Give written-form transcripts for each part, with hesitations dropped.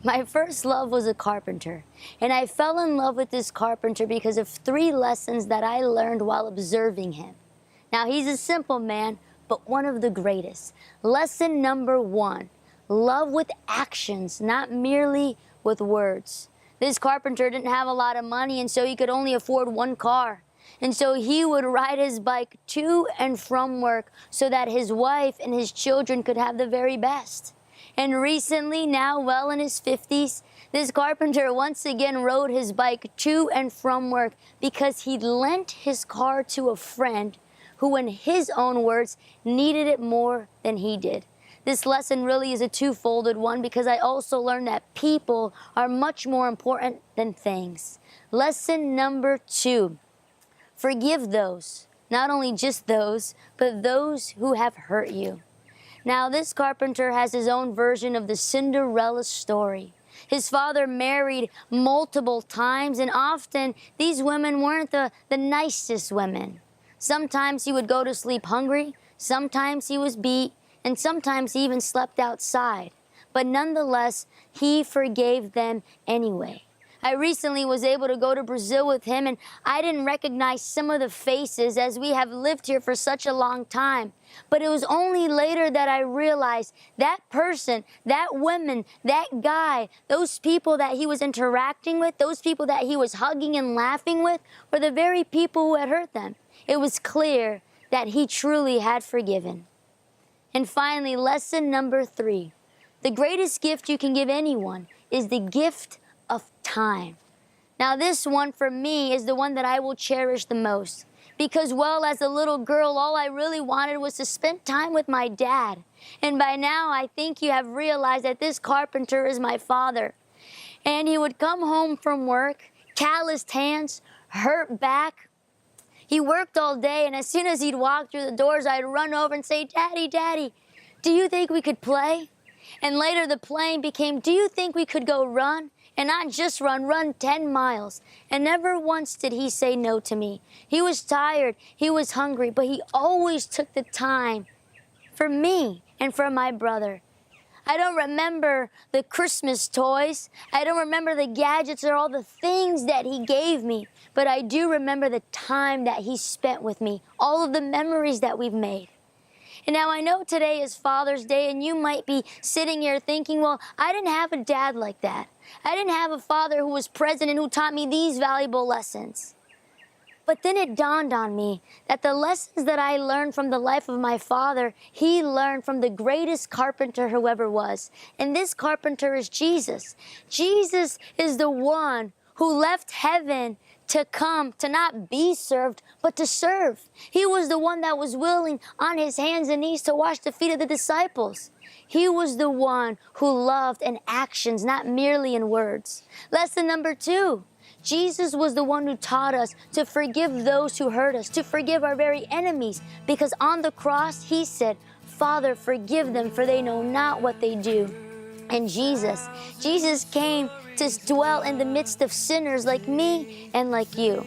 My first love was a carpenter, and I fell in love with this carpenter because of 3 lessons that I learned while observing him. Now, he's a simple man, but one of the greatest. Lesson number 1, love with actions, not merely with words. This carpenter didn't have a lot of money, and so he could only afford 1 car. And so he would ride his bike to and from work so that his wife and his children could have the very best. And recently, now well in his 50s, this carpenter once again rode his bike to and from work because he lent his car to a friend who, in his own words, needed it more than he did. This lesson really is a two-folded one because I also learned that people are much more important than things. Lesson number 2, forgive those, not only just those, but those who have hurt you. Now, this carpenter has his own version of the Cinderella story. His father married multiple times, and often these women weren't the nicest women. Sometimes he would go to sleep hungry, sometimes he was beat, and sometimes he even slept outside. But nonetheless, he forgave them anyway. I recently was able to go to Brazil with him, and I didn't recognize some of the faces as we have lived here for such a long time. But it was only later that I realized that person, that woman, that guy, those people that he was interacting with, those people that he was hugging and laughing with, were the very people who had hurt them. It was clear that he truly had forgiven. And finally, lesson number 3. The greatest gift you can give anyone is the gift of time. Now, this one for me is the one that I will cherish the most. Because, well, as a little girl, all I really wanted was to spend time with my dad. And by now, I think you have realized that this carpenter is my father. And he would come home from work, calloused hands, hurt back. He worked all day, and as soon as he'd walk through the doors, I'd run over and say, "Daddy, Daddy, do you think we could play?" And later the playing became, "Do you think we could go run?" And not just run 10 miles. And never once did he say no to me. He was tired, he was hungry, but he always took the time for me and for my brother. I don't remember the Christmas toys. I don't remember the gadgets or all the things that he gave me. But I do remember the time that he spent with me, all of the memories that we've made. And now I know today is Father's Day, and you might be sitting here thinking, well, I didn't have a dad like that. I didn't have a father who was present and who taught me these valuable lessons. But then it dawned on me that the lessons that I learned from the life of my father, he learned from the greatest carpenter who ever was. And this carpenter is Jesus. Jesus is the one who left heaven to come, to not be served, but to serve. He was the one that was willing on his hands and knees to wash the feet of the disciples. He was the one who loved in actions, not merely in words. Lesson number 2, Jesus was the one who taught us to forgive those who hurt us, to forgive our very enemies, because on the cross, he said, "Father, forgive them, for they know not what they do." And Jesus came to dwell in the midst of sinners like me and like you.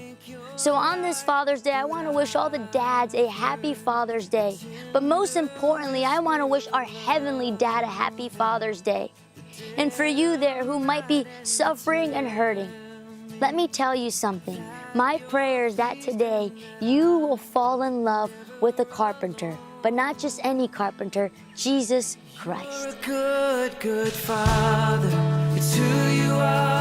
So on this Father's Day, I want to wish all the dads a happy Father's Day. But most importantly, I want to wish our heavenly dad a happy Father's Day. And for you there who might be suffering and hurting, let me tell you something. My prayer is that today you will fall in love with a carpenter, but not just any carpenter, Jesus Christ. Good, good Father, it's who you are.